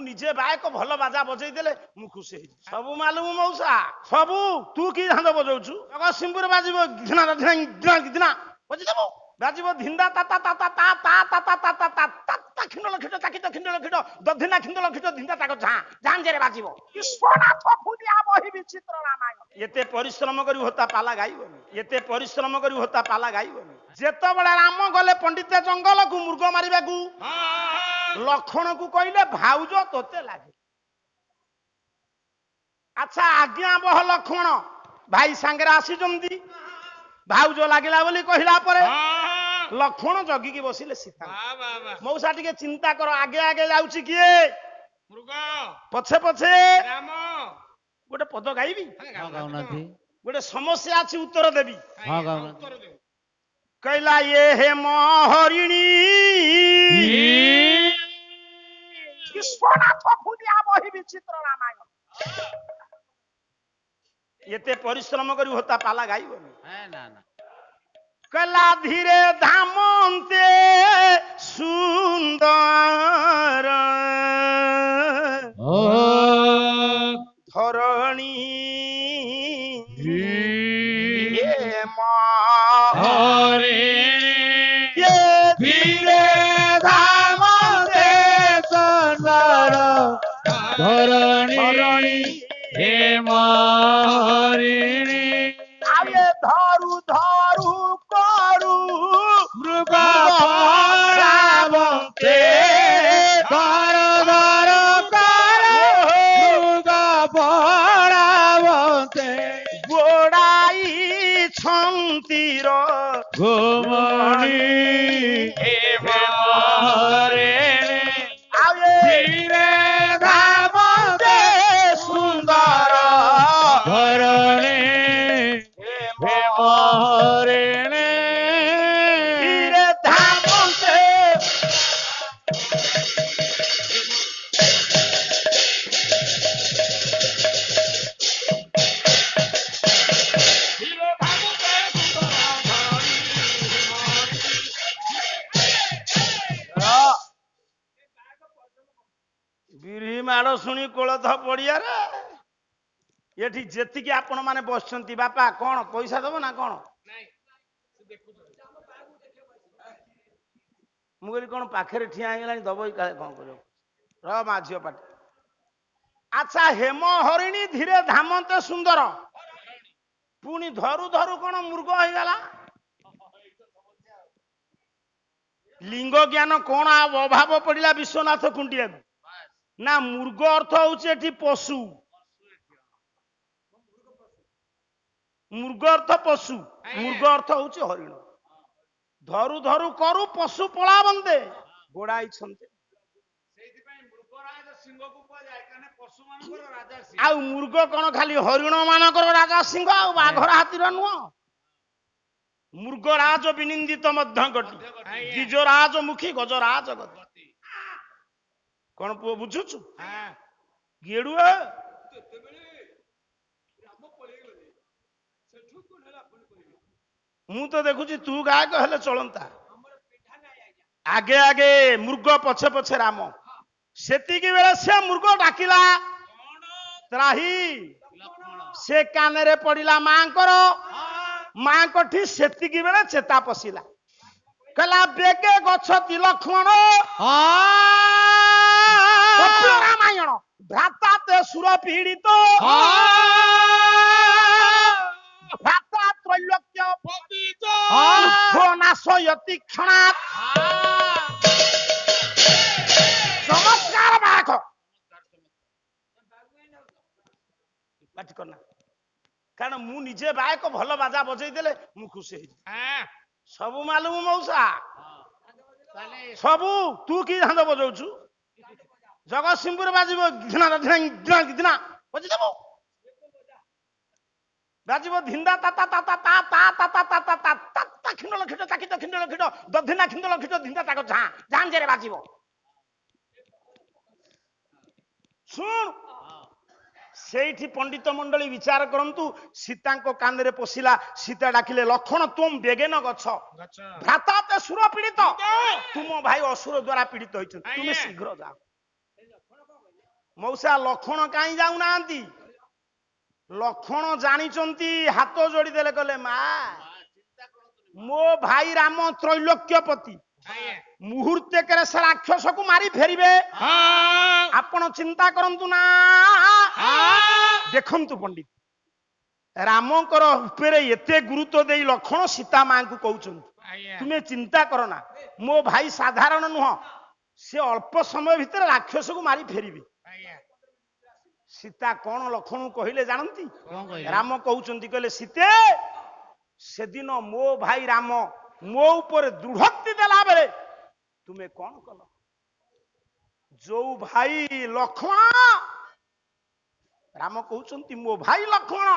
ନିଜେ ବାୟକ ଭଲ ବାଜା ବଜେଇ ଦେଲେ ମୁଁ ଖୁସି ହେଇଯିବି। ସବୁ ମାଲୁମ ମଉସା ସବୁ। ତୁ କି ଧାନ୍ଦ ବଜଉଛୁ? ଜଗତସିଂହପୁର ବାଜିବ ଧିନା ଧିନା ଧିନା ଧିନା ବଜିଦେବୁ। ବାଜିବ ଧିନ୍ଦା ତା ତା ତା ତା ତା ତା ତା ତା ତା ତା ତା ତା ଖିଣ୍ଡଳ ଖିଟ ତାକିତ ଖିଣ୍ଡଳ ଖିଟ ଦଧିନା ଖିଣ୍ଡଳ ଖିଟ ଧିନ୍ଦା ତାକ ଝାଁ ଝାଞ୍ଜରେ ବାଜିବ। ବିଶ୍ୱନାଥ ଖୁଲିଆ ବହି ବିଚିତ୍ର ରାମାୟଣ। ଏତେ ପରିଶ୍ରମ କରି ହୋତା ପାଲା ଗାଇବନି। ଏତେ ପରିଶ୍ରମ କରି ହୋତା ପାଲା ଗାଇବନି। ଯେତେବେଳେ ରାମ ଗଲେ ପଣ୍ଡିତ ଜଙ୍ଗଲକୁ ମୃଗ ମାରିବାକୁ ଲକ୍ଷ୍ମଣକୁ କହିଲେ ଭାଉଜ ତୋତେ ଲାଗେ। ଆଚ୍ଛା ଆଜ୍ଞା ବହ ଲକ୍ଷ୍ମଣ ଭାଇ ସାଙ୍ଗରେ ଆସିଛନ୍ତି ଭାଉଜ ଲାଗିଲା ବୋଲି କହିଲା ପରେ ଲକ୍ଷ୍ମଣ ଜଗିକି ବସିଲେ ସୀତା। ମଉସା ଟିକେ ଚିନ୍ତା କର ଆଗେ ଆଗେ ଯାଉଛି କିଏ? ମୃଗ। ପଛେ ପଛେ ରାମ। ଗୋଟେ ପଦ ଗାଇବି? ଗୋଟେ ସମସ୍ୟା ଅଛି ଉତ୍ତର ଦେବି। କହିଲା ଏ ହେ ମହରିଣୀ ବିଶ୍ୱନାଥ ଖୁଲିଆ ବହି ବିଚିତ୍ର ରାମାୟଣ। ଏତେ ପରିଶ୍ରମ କରି ହୋତା ପାଲା ଗାଇବନି। କହିଲା ଧୀରେ ଧାମନ୍ତେ ସୁନ୍ଦର ଧରଣୀ ଧୀରେ ଧାମନ୍ତେ ସୁନ୍ଦର ଧରଣୀ ହେ ମହରିଣୀ। ଆଏ ଧରୁ ଧରୁ କରୁ ମୃଗ ପରାବନ୍ତେ ଧର ଧର କର ମୃଗ ପରାବନ୍ତେ ଗୋଡାଇ ଛନ୍ତିର ଘୁମଣି ହେ ମହରିଣୀ। ଧୀରେ ଧାମନ୍ତେ ସୁନ୍ଦର ଧରଣୀ ହେ ମହରିଣୀ। ଧୀରେ ଧାମନ୍ତେ ବିରି ମାଡ଼ ଶୁଣି କୋଳଥ ପଡିଆରେ ଏଠି ଯେତିକି ଆପଣ ମାନେ ବସିଛନ୍ତି ବାପା କଣ ପଇସା ଦବ ନା କଣ? ମୁଁ କହିଲି କଣ ପାଖରେ ଠିଆ ହେଇଗଲାଣି ଦବ କାଳେ କଣ କରିବ ର ମା ଝିଅ ପାଟି। ଆଚ୍ଛା ହେମ ହରିଣୀ ଧୀରେ ଧାମନ୍ତେ ସୁନ୍ଦର ପୁଣି ଧରୁ ଧରୁ କଣ ମୃଗ ହେଇଗଲା? ଲିଙ୍ଗ ଜ୍ଞାନ କଣ ଅଭାବ ପଡିଲା ବିଶ୍ୱନାଥ କୁଣ୍ଡିଆକୁ? ନା ମୃଗ ଅର୍ଥ ହଉଛି ଏଠି ପଶୁ। ମୃଗ ଅର୍ଥ ପଶୁ ମୃଗ ଅର୍ଥ ହଉଛି ହରିଣ। ଧରୁ ଧରୁ କରୁ ପଶୁ ପଳାବନ୍ତେ ଗୋଡାଇଛନ୍ତି। ଆଉ ମୃଗ କଣ ଖାଲି ହରିଣ ମାନଙ୍କର ରାଜା ସିଂହ ଆଉ ବାଘର ହାତୀର ନୁହଁ। ମୃଗରାଜ ବିନିନ୍ଦିତ ମଧ୍ୟ ଗତି ଦ୍ୱିଜରାଜ ମୁଖୀ ଗଜରାଜ ଗତି। କଣ ପୁଅ ବୁଝୁଛୁ? ଗେଡୁଆ ମୁଁ ତ ଦେଖୁଛି ତୁ ଗାୟକ ହେଲେ ଚଳନ୍ତା। ଆଗେ ଆଗେ ମୃଗ ପଛେ ପଛେ ରାମ। ସେତିକି ବେଳେ ସେ ମୃଗ ଡାକିଲା ତ୍ରାହି। ସେ କାନରେ ପଡିଲା ମାଙ୍କର ମାଙ୍କଠି ସେତିକି ବେଳେ ଚେତା ପଶିଲା। କହିଲା ବେଗେ ଗଛ ତିଲକ୍ଷ୍ମଣ ରାମାୟଣ ଭ୍ରାତା ତେ ସୁର ପୀଡ଼ିତ ଭ୍ରାତା ତ୍ରୈଲୋକ୍ୟ ପତିତ ନାଶୟତି କ୍ଷଣାତ୍। ଚମତ୍କାର ବାହକ ପାଟି କରନା କାରଣ ମୁଁ ନିଜେ ବାୟକ ଭଲ ବାଜା ବଜେଇ ଦେଲେ ମୁଁ ଖୁସି ହେଇଯିବି। ସବୁ ମାଲୁମ ମଉସା ସବୁ। ତୁ କି ଧାନ୍ଦ ବଜଉଛୁ? ଜଗତସିଂହପୁର ବାଜିବ ଧିନା ଧିନା ଧିନା ଧିନା ବଜିଦେବୁ। ବାଜିବ ଧିନ୍ଦା ତା ତା ତା ତା ତା ତା ତା ତା ତା ତା ତା ତା ଖିଣ୍ଡଳ ଖିଟ ତାକିତ ଖିଣ୍ଡଳ ଖିଟ ଦଧିନା ଖିଣ୍ଡଳ ଖିଟ ଧିନ୍ଦା ତାକ ଝାଁ ଝାଞ୍ଜରେ ବାଜିବ। ଶୁଣ ସେଇଠି ପଣ୍ଡିତ ମଣ୍ଡଳୀ ବିଚାର କରନ୍ତୁ। ସୀତାଙ୍କ କାନରେ ପଶିଲା। ସୀତା ଡାକିଲେ ଲକ୍ଷ୍ମଣ ତୁମ ବେଗେନ ଗଛ ଭ୍ରାତା ତେ ସୁର ପୀଡ଼ିତ। ତୁମ ଭାଇ ଅସୁର ଦ୍ୱାରା ପୀଡ଼ିତ ହୋଇଛନ୍ତି ତୁମେ ଶୀଘ୍ର ଯାଅ। ମଉସା ଲକ୍ଷ୍ମଣ କାହିଁ ଯାଉନାହାନ୍ତି? ଲକ୍ଷ୍ମଣ ଜାଣିଛନ୍ତି, ହାତ ଯୋଡି ଦେଲେ, କହିଲେ ମା ମୋ ଭାଇ ରାମ ତ୍ରୈଲୋକ୍ୟପତି, ମୁହୂର୍ତ୍ତକରେ ସେ ରାକ୍ଷସକୁ ମାରି ଫେରିବେ, ଆପଣ ଚିନ୍ତା କରନ୍ତୁ ନା। ଦେଖନ୍ତୁ ପଣ୍ଡିତ, ରାମଙ୍କର ଉପରେ ଏତେ ଗୁରୁତ୍ୱ ଦେଇ ଲକ୍ଷ୍ମଣ ସୀତା ମାଙ୍କୁ କହୁଛନ୍ତି ତୁମେ ଚିନ୍ତା କର ନା, ମୋ ଭାଇ ସାଧାରଣ ନୁହଁ, ସେ ଅଳ୍ପ ସମୟ ଭିତରେ ରାକ୍ଷସକୁ ମାରି ଫେରିବେ। ସୀତା କଣ ଲକ୍ଷ୍ମଣଙ୍କୁ କହିଲେ ଜାଣନ୍ତି? ରାମ କହୁଛନ୍ତି, କହିଲେ ସୀତେ, ସେଦିନ ମୋ ଭାଇ ରାମ ମୋ ଉପରେ ଦୃଢ଼ୋକ୍ତି ଦେଲା ବେଳେ ତୁମେ କଣ କଲ? ଯୋଉ ଭାଇ ଲକ୍ଷ୍ମଣ, ରାମ କହୁଛନ୍ତି ମୋ ଭାଇ ଲକ୍ଷ୍ମଣ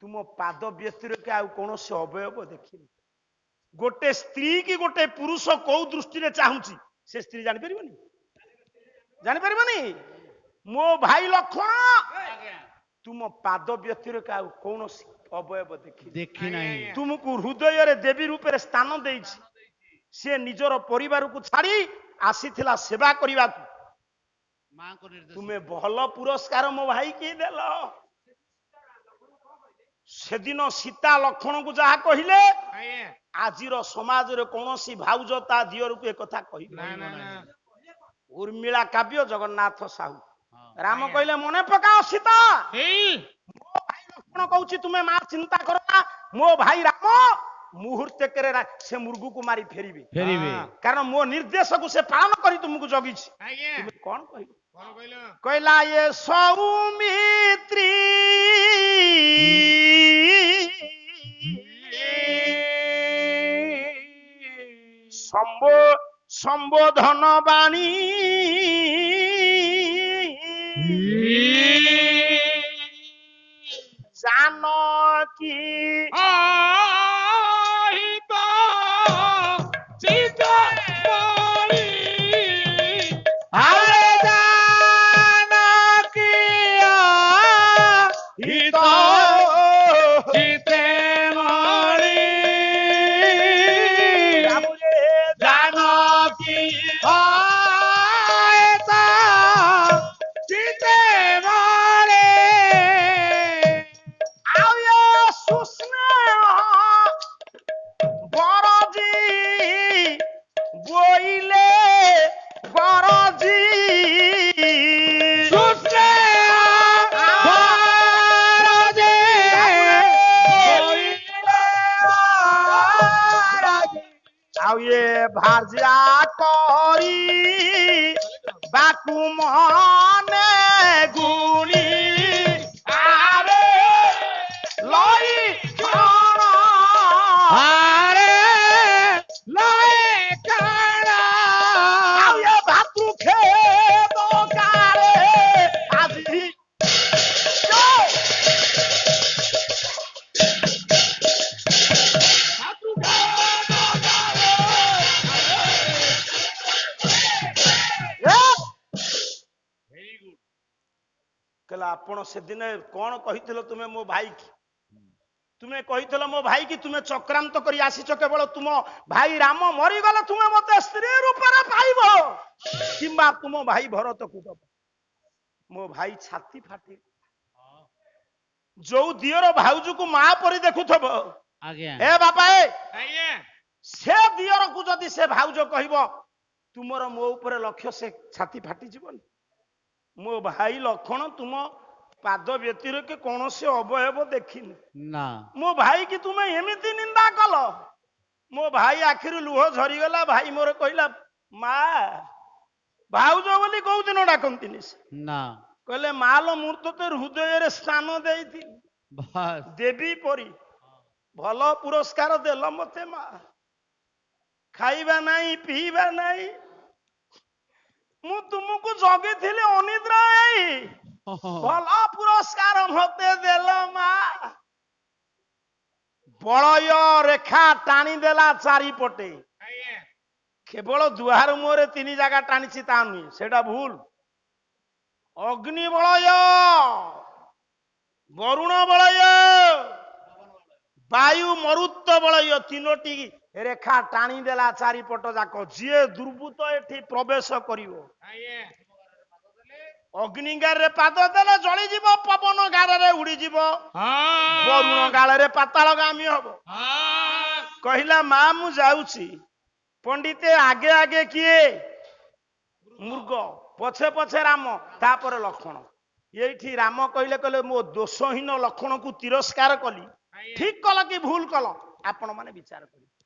ତୁମ ପାଦ ବ୍ୟତିରେକ ଆଉ କୌଣସି ଅବୟବ ଦେଖିନି। ଗୋଟେ ସ୍ତ୍ରୀ କି ଗୋଟେ ପୁରୁଷ କୋଉ ଦୃଷ୍ଟିରେ ଚାହୁଁଛି ସେ ସ୍ତ୍ରୀ ଜାଣିପାରିବନି? ଜାଣିପାରିବନି? ମୋ ଭାଇ ଲକ୍ଷ୍ମଣ ତୁମ ପାଦ ବ୍ୟତିରେକ ଆଉ କୌଣସି ଅବୟବ ଦେଖି ନାହିଁ। ତୁମକୁ ହୃଦୟରେ ଦେବୀ ରୂପରେ ସ୍ଥାନ ଦେଇଛି। ସେ ନିଜର ପରିବାରକୁ ଛାଡି ଆସିଥିଲା ସେବା କରିବାକୁ। ତୁମେ ଭଲ ପୁରସ୍କାର ମୋ ଭାଇ କି ଦେଲ। ସେଦିନ ସୀତା ଲକ୍ଷ୍ମଣଙ୍କୁ ଯାହା କହିଲେ, ଆଜିର ସମାଜରେ କୌଣସି ଭାଉଜ ତା ଦିଅରକୁ ଏକଥା କହିବ। ଉର୍ମିଳା କାବ୍ୟ, ଜଗନ୍ନାଥ ସାହୁ। ରାମ କହିଲେ ମନେ ପକାଅ ସୀତା, ମୋ ଭାଇ ଲକ୍ଷ୍ମଣ କହୁଛି ତୁମେ ମା ଚିନ୍ତା କର ନା, ମୋ ଭାଇ ରାମ ମୁହୂର୍ତ୍ତକରେ ସେ ମୃଗକୁ ମାରି ଫେରିବେ। କାରଣ ମୋ ନିର୍ଦ୍ଦେଶକୁ ସେ ପାଳନ କରି ତୁମକୁ ଜଗିଛି। ତୁମେ କଣ କହିବ? କହିଲା ଏ ସୌମିତ୍ରୀ ସମ୍ବୋଧନ ବାଣୀ জানকী আহিত চিতমণি আরে জানকী আহিত চিতমণি জানকী আহিত চিতমণি ভাজা করি বাকু মনে গুণী আরে লই আরে লই কারা ভাতু খেত কারে আজি ଆପଣ ସେଦିନ କଣ କହିଥିଲ ତୁମେ ମୋ ଭାଇ କି? ତୁମେ କହିଥିଲ ମୋ ଭାଇ କି ତୁମେ ଚକ୍ରାନ୍ତ କରି ଆସିଛ, କେବଳ ତୁମ ଭାଇ ରାମ ମରିଗଲେ ତୁମେ ମତେ ସ୍ତ୍ରୀ ରୂପରେ ପାଇବ କିମ୍ବା ତୁମ ଭାଇ ଭରତକୁ ଦବ। ମୋ ଭାଇ ଛାତି ଫାଟି, ଯୋଉ ଦିଅର ଭାଉଜକୁ ମା ପରି ଦେଖୁଥବ, ଏ ବାପା ସେ ଦିଅରକୁ ଯଦି ସେ ଭାଉଜ କହିବ ତୁମର ମୋ ଉପରେ ଲକ୍ଷ୍ୟ, ସେ ଛାତି ଫାଟିଯିବନି? ମୋ ଭାଇ ଲକ୍ଷ୍ମଣ ତୁମ ପାଦ ବ୍ୟତିରେକ କୌଣସି ଅବୟବ ଦେଖିନି। ମୋ ଭାଇ କି ତୁମେ ଏମିତି ନିନ୍ଦା କଲ। ମୋ ଭାଇ ଆଖିରୁ ଲୁହ ଝରିଗଲା। ଭାଇ ମୋର କହିଲା ମା, ଭାଉଜ ବୋଲି କୋଉ ଦିନ ଡାକନ୍ତିନି ସେ। କହିଲେ ମା ଲୋ, ମୁଁ ତତେ ହୃଦୟରେ ସ୍ଥାନ ଦେଇଥିଲି ଦେବୀ ପରି, ଭଲ ପୁରସ୍କାର ଦେଲ ମତେ ମା। ଖାଇବା ନାହିଁ, ପିଇବା ନାହିଁ, ମୁଁ ତୁମକୁ ଜଗିଥିଲି ଅନିଦ୍ରା ହେଇ, ଭଲ ପୁରସ୍କାର ମତେ ଦେଲ ମା। ବଳୟ ରେଖା ଟାଣିଦେଲା ଚାରିପଟେ, କେବଳ ଦୁଆର ମୁହଁରେ 3 ଜାଗା ଟାଣିଛି ତା ନୁହେଁ, ସେଟା ଭୁଲ। ଅଗ୍ନି ବଳୟ, ବରୁଣ ବଳୟ, ବାୟୁ ମରୁତ ବଳୟ, 3ଟି ରେଖା ଟାଣିଦେଲା ଚାରିପଟ ଯାକ। ଯିଏ ଦୁର୍ବୃତ୍ତ ଏଠି ପ୍ରବେଶ କରିବ ଅଗ୍ନି ଗାରରେ ପାଦ ଦେଲେ ଜଳିଯିବ, ପବନ ଗାରରେ ଉଡିଯିବ, ହଁ ବରୁଣ ଗାଳରେ ପାତାଳ ଗାମୀ ହବ। ହଁ କହିଲା ମା ମୁଁ ଯାଉଛି। ପଣ୍ଡିତେ ଆଗେ ଆଗେ କିଏ? ମୃଗ, ପଛେ ପଛେ ରାମ, ତାପରେ ଲକ୍ଷ୍ମଣ। ଏଇଠି ରାମ କହିଲେ ମୋ ଦୋଷହୀନ ଲକ୍ଷ୍ମଣକୁ ତିରସ୍କାର କଲି। ଠିକ କଲ କି ଭୁଲ କଲ ଆପଣ ମାନେ ବିଚାର କରିବେ।